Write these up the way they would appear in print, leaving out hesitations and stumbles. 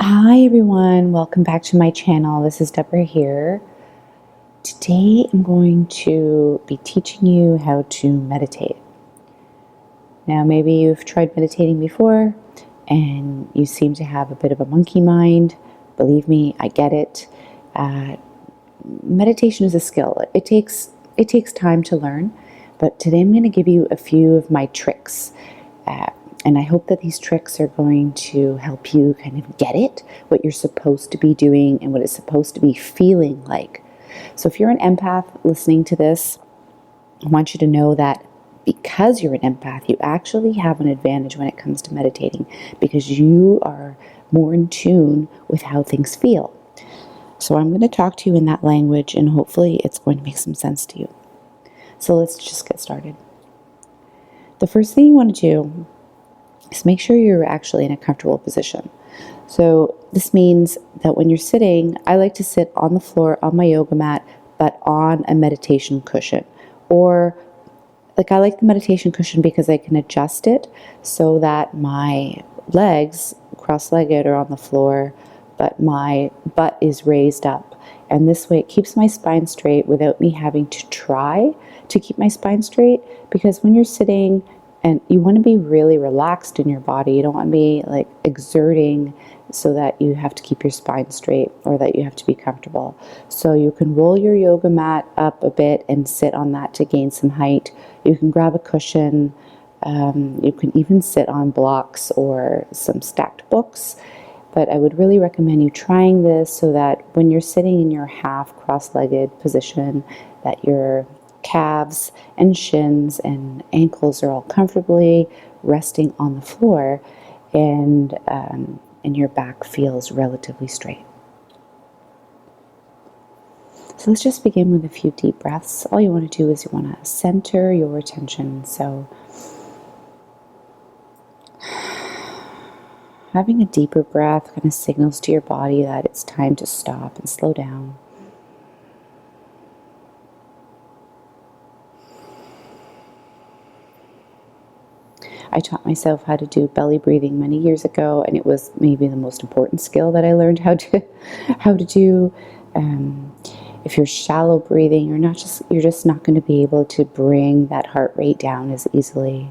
Hi everyone, welcome back to my channel. This is Deborah here. Today I'm going to be teaching you how to meditate. Now maybe you've tried meditating before and you seem to have a bit of a monkey mind. Believe me, I get it. Meditation is a skill. It takes time to learn, but today I'm going to give you a few of my tricks. And I hope that these tricks are going to help you kind of get it, what you're supposed to be doing and what it's supposed to be feeling like. So if you're an empath listening to this, I want you to know that because you're an empath, you actually have an advantage when it comes to meditating because you are more in tune with how things feel. So I'm going to talk to you in that language and hopefully it's going to make some sense to you. So let's just get started. The first thing you want to do is make sure you're actually in a comfortable position. So this means that when you're sitting, I like to sit on the floor on my yoga mat, but on a meditation cushion. Or I like the meditation cushion because I can adjust it so that my legs, cross-legged, are on the floor, but my butt is raised up. And this way it keeps my spine straight without me having to try to keep my spine straight, because when you're sitting, and you want to be really relaxed in your body. You don't want to be like exerting so that you have to keep your spine straight or that you have to be comfortable. So you can roll your yoga mat up a bit and sit on that to gain some height. You can grab a cushion. You can even sit on blocks or some stacked books. But I would really recommend you trying this so that when you're sitting in your half cross-legged position, that your calves and shins and ankles are all comfortably resting on the floor, and your back feels relatively straight. So let's just begin with a few deep breaths. All you want to do is you want to center your attention. So having a deeper breath kind of signals to your body that it's time to stop and slow down. I taught myself how to do belly breathing many years ago, and it was maybe the most important skill that I learned how to do. If you're shallow breathing, you're just not going to be able to bring that heart rate down as easily.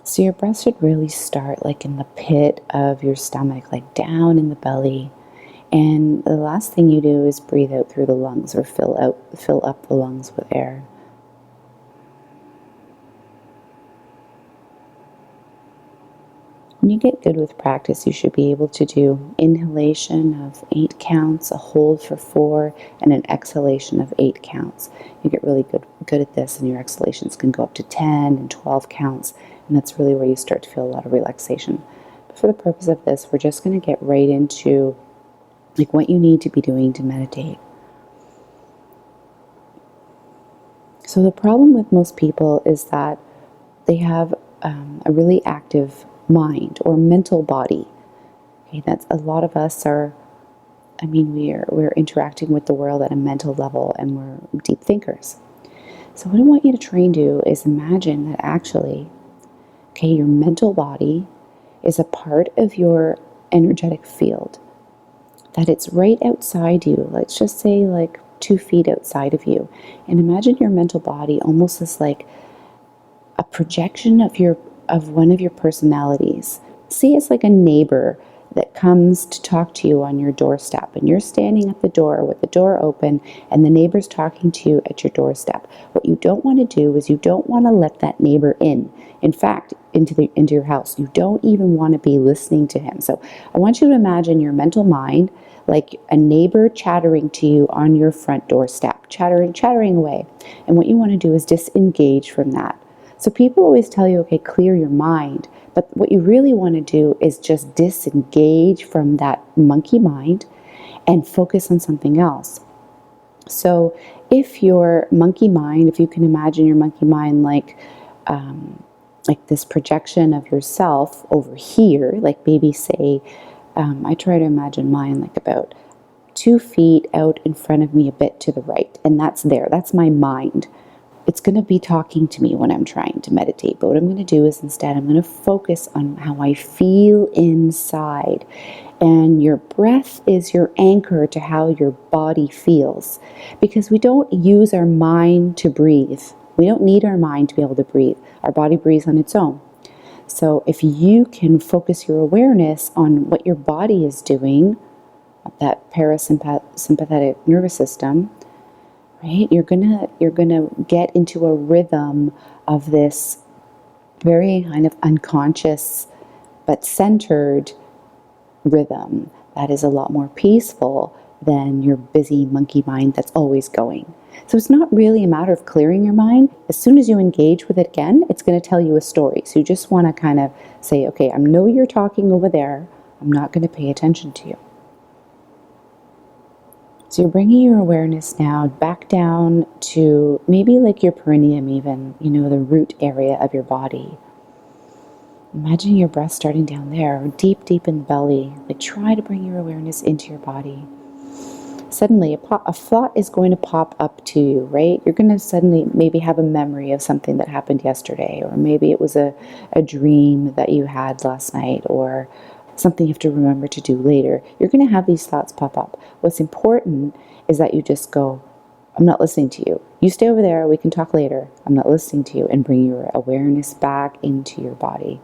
So your breath should really start like in the pit of your stomach, like down in the belly. And the last thing you do is breathe out through the lungs or fill up the lungs with air. When you get good with practice, you should be able to do inhalation of 8 counts, a hold for 4, and an exhalation of 8 counts. You get really good at this, and your exhalations can go up to 10 and 12 counts, and that's really where you start to feel a lot of relaxation. But for the purpose of this, we're just going to get right into like what you need to be doing to meditate. So the problem with most people is that they have a really active mind or mental body. Okay, that's a lot of us are. I mean, we're interacting with the world at a mental level, and we're deep thinkers. So what I want you to try and do is imagine that actually, okay, your mental body is a part of your energetic field. That it's right outside you. Let's just say like 2 feet outside of you, and imagine your mental body almost as like a projection of one of your personalities. See, it's like a neighbor that comes to talk to you on your doorstep, and you're standing at the door with the door open, and the neighbor's talking to you at your doorstep. What you don't want to do is you don't want to let that neighbor in. In fact, into your house. You don't even want to be listening to him. So I want you to imagine your mental mind like a neighbor chattering to you on your front doorstep, chattering away. And what you want to do is disengage from that. So people always tell you, okay, clear your mind. But what you really want to do is just disengage from that monkey mind and focus on something else. So if your monkey mind, if you can imagine your monkey mind like this projection of yourself over here, like maybe say, I try to imagine mine like about 2 feet out in front of me, a bit to the right. And that's my mind. it's going to be talking to me when I'm trying to meditate. But what I'm going to do is instead, I'm going to focus on how I feel inside. And your breath is your anchor to how your body feels. Because we don't use our mind to breathe. We don't need our mind to be able to breathe. Our body breathes on its own. So if you can focus your awareness on what your body is doing, that parasympathetic nervous system, right? You're gonna get into a rhythm of this very kind of unconscious but centered rhythm that is a lot more peaceful than your busy monkey mind that's always going. So it's not really a matter of clearing your mind. As soon as you engage with it again, it's going to tell you a story. So you just want to kind of say, okay, I know you're talking over there. I'm not going to pay attention to you. So you're bringing your awareness now back down to maybe like your perineum even, the root area of your body. Imagine your breath starting down there, deep, deep in the belly. Like try to bring your awareness into your body. Suddenly, a thought is going to pop up to you, right? You're going to suddenly maybe have a memory of something that happened yesterday, or maybe it was a dream that you had last night, or something you have to remember to do later. You're going to have these thoughts pop up. What's important is that you just go, I'm not listening to you. You stay over there. We can talk later. I'm not listening to you. And bring your awareness back into your body.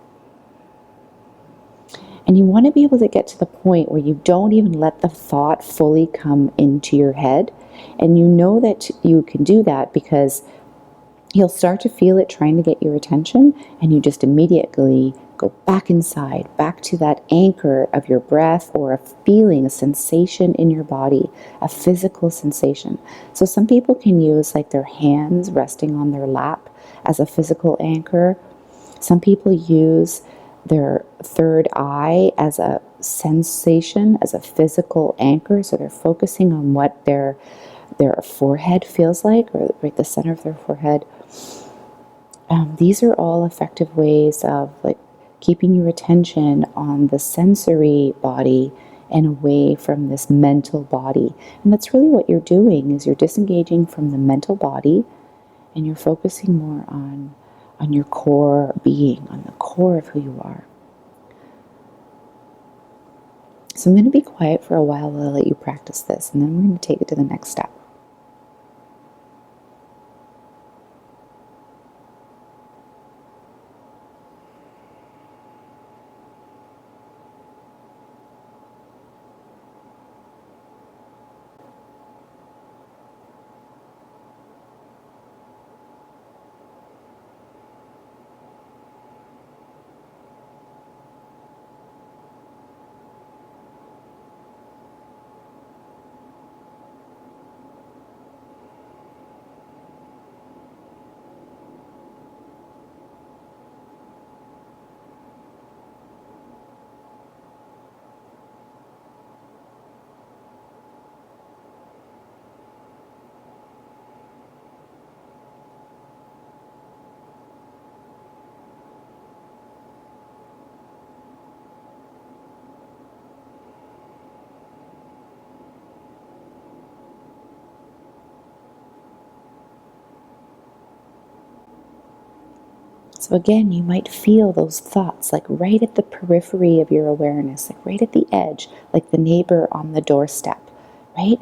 And you want to be able to get to the point where you don't even let the thought fully come into your head. And you know that you can do that because you'll start to feel it trying to get your attention, and you just immediately go back inside, back to that anchor of your breath or a feeling, a sensation in your body, a physical sensation. So some people can use like their hands resting on their lap as a physical anchor. Some people use their third eye as a sensation, as a physical anchor. So they're focusing on what their forehead feels like, or right the center of their forehead. These are all effective ways of like keeping your attention on the sensory body and away from this mental body. And that's really what you're doing, is you're disengaging from the mental body and you're focusing more on your core being, on the core of who you are. So I'm going to be quiet for a while while I let you practice this, and then we're going to take it to the next step. So again, you might feel those thoughts like right at the periphery of your awareness, like right at the edge, like the neighbor on the doorstep, right?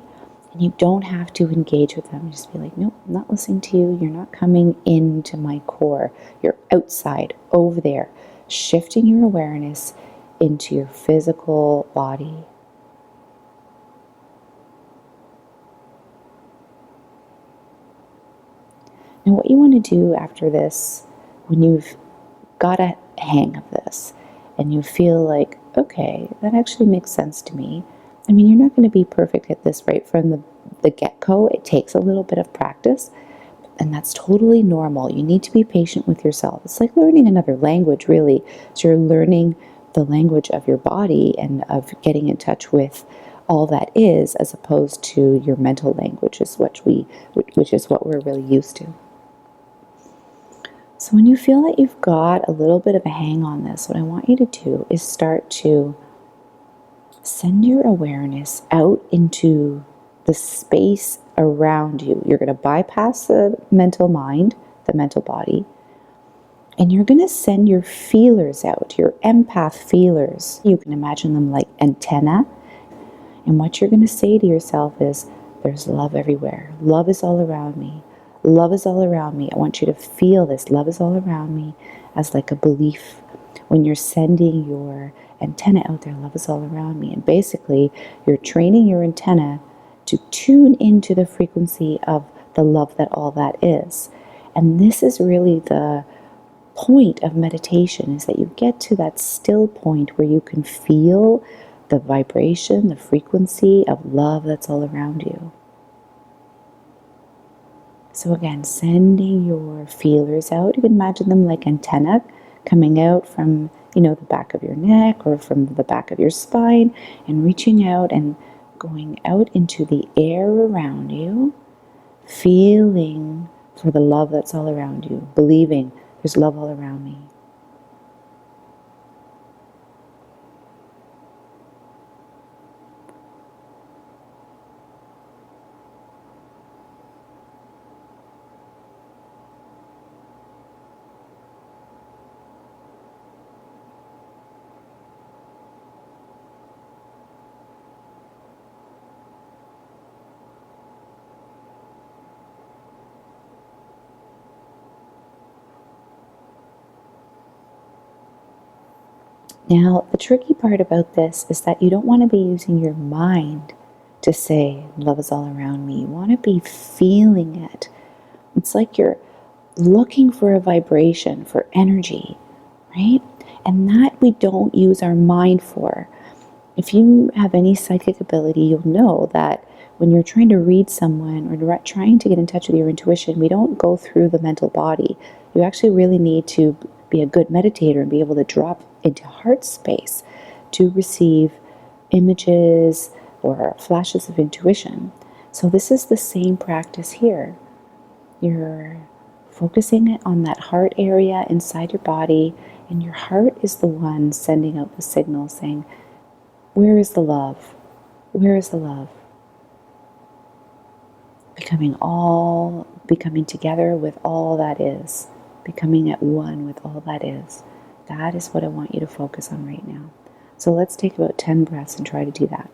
And you don't have to engage with them. Just be like, nope, I'm not listening to you. You're not coming into my core. You're outside, over there, shifting your awareness into your physical body. Now, what you want to do after this, when you've got a hang of this and you feel like, okay, that actually makes sense to me. I mean, you're not going to be perfect at this right from the get-go. It takes a little bit of practice, and that's totally normal. You need to be patient with yourself. It's like learning another language, really. So you're learning the language of your body and of getting in touch with all that is, as opposed to your mental language, which is what we're really used to. So when you feel that you've got a little bit of a hang on this, what I want you to do is start to send your awareness out into the space around you. You're going to bypass the mental mind, the mental body, and you're going to send your feelers out, your empath feelers. You can imagine them like antenna. And what you're going to say to yourself is, there's love everywhere. Love is all around me. Love is all around me. I want you to feel this. Love is all around me as like a belief. When you're sending your antenna out there, love is all around me. And basically, you're training your antenna to tune into the frequency of the love that all that is. And this is really the point of meditation, is that you get to that still point where you can feel the vibration, the frequency of love that's all around you. So again, sending your feelers out. You can imagine them like antenna coming out from, the back of your neck or from the back of your spine, and reaching out and going out into the air around you, feeling for the love that's all around you, believing there's love all around me. Now, the tricky part about this is that you don't want to be using your mind to say, love is all around me. You want to be feeling it. It's like you're looking for a vibration, for energy, right? And that we don't use our mind for. If you have any psychic ability, you'll know that when you're trying to read someone or trying to get in touch with your intuition, we don't go through the mental body. You actually really need to be a good meditator and be able to drop into heart space to receive images or flashes of intuition. So this is the same practice here. You're focusing it on that heart area inside your body, and your heart is the one sending out the signal saying, where is the love? Where is the love? Becoming together with all that is, becoming at one with all that is. That is what I want you to focus on right now. So let's take about 10 breaths and try to do that.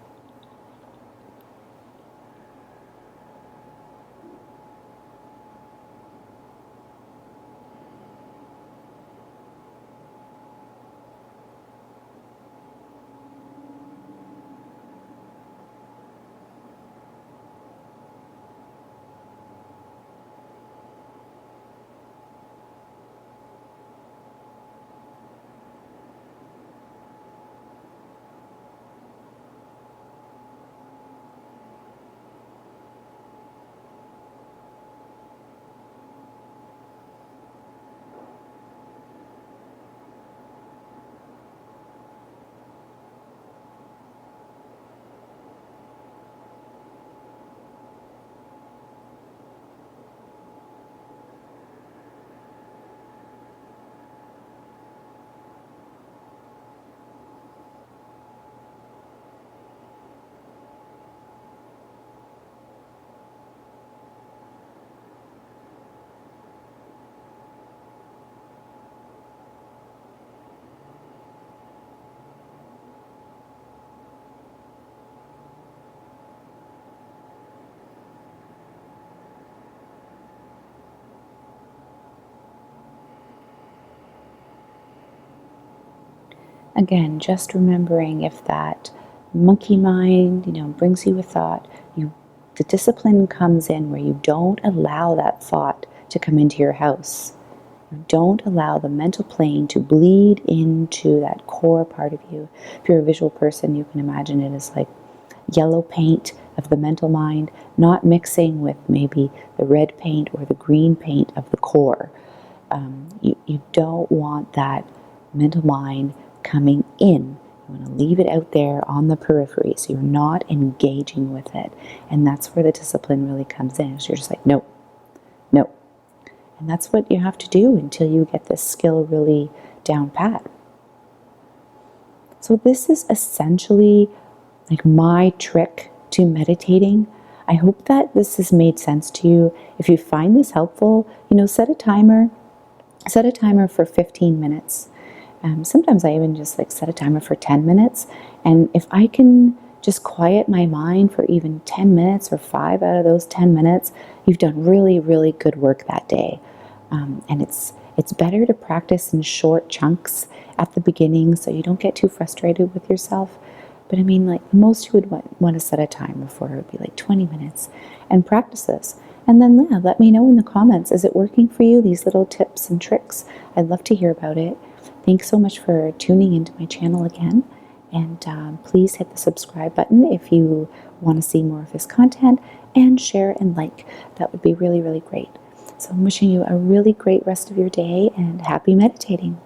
Again, just remembering if that monkey mind, brings you a thought, the discipline comes in where you don't allow that thought to come into your house. You don't allow the mental plane to bleed into that core part of you. If you're a visual person, you can imagine it as like yellow paint of the mental mind, not mixing with maybe the red paint or the green paint of the core. You don't want that mental mind coming in. You want to leave it out there on the periphery, so you're not engaging with it. And that's where the discipline really comes in. So you're just like, no, no. And that's what you have to do until you get this skill really down pat. So this is essentially like my trick to meditating. I hope that this has made sense to you. If you find this helpful, set a timer. Set a timer for 15 minutes. Sometimes I even just set a timer for 10 minutes. And if I can just quiet my mind for even 10 minutes or 5 out of those 10 minutes, you've done really, really good work that day. And it's better to practice in short chunks at the beginning so you don't get too frustrated with yourself. But I mean, the most you would want to set a timer for would be 20 minutes and practice this. And then let me know in the comments, is it working for you, these little tips and tricks? I'd love to hear about it. Thanks so much for tuning into my channel again. And please hit the subscribe button if you want to see more of this content, and share and like. That would be really, really great. So I'm wishing you a really great rest of your day, and happy meditating.